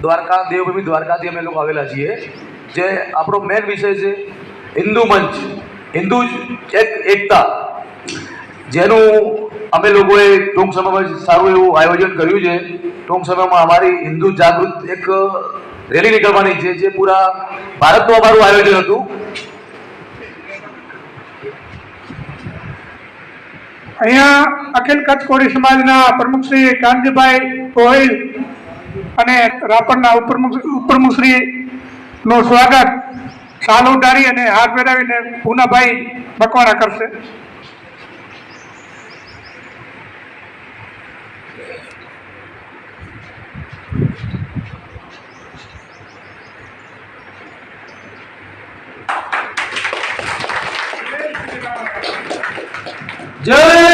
દ્વારકા દેવભૂમિ દ્વારકાથી અમે લોકો આવેલા છીએ, જે આપણો મેન વિષય છે હિન્દુ મંચ, હિન્દુ એકતા, જેનું અમે લોકોએ ટૂંક સમયમાં સારું એવું આયોજન કર્યું છે. ટૂંક સમયમાં અમારી હિન્દુ જાગૃત એક રેલી નીકળવાની છે, જે પૂરા ભારતનું અમારું આયોજન હતું. અહીંયા અખિલ કચ્છ કોળી સમાજના પ્રમુખ શ્રી કાનજીભાઈ ગોહિલ અને રાપરના ઉપપ્રમુખ શ્રી નું સ્વાગત શાલ ઉડાડી અને હાથ પહેરાવીને પૂનાભાઈ મકવાણા કરશે. જય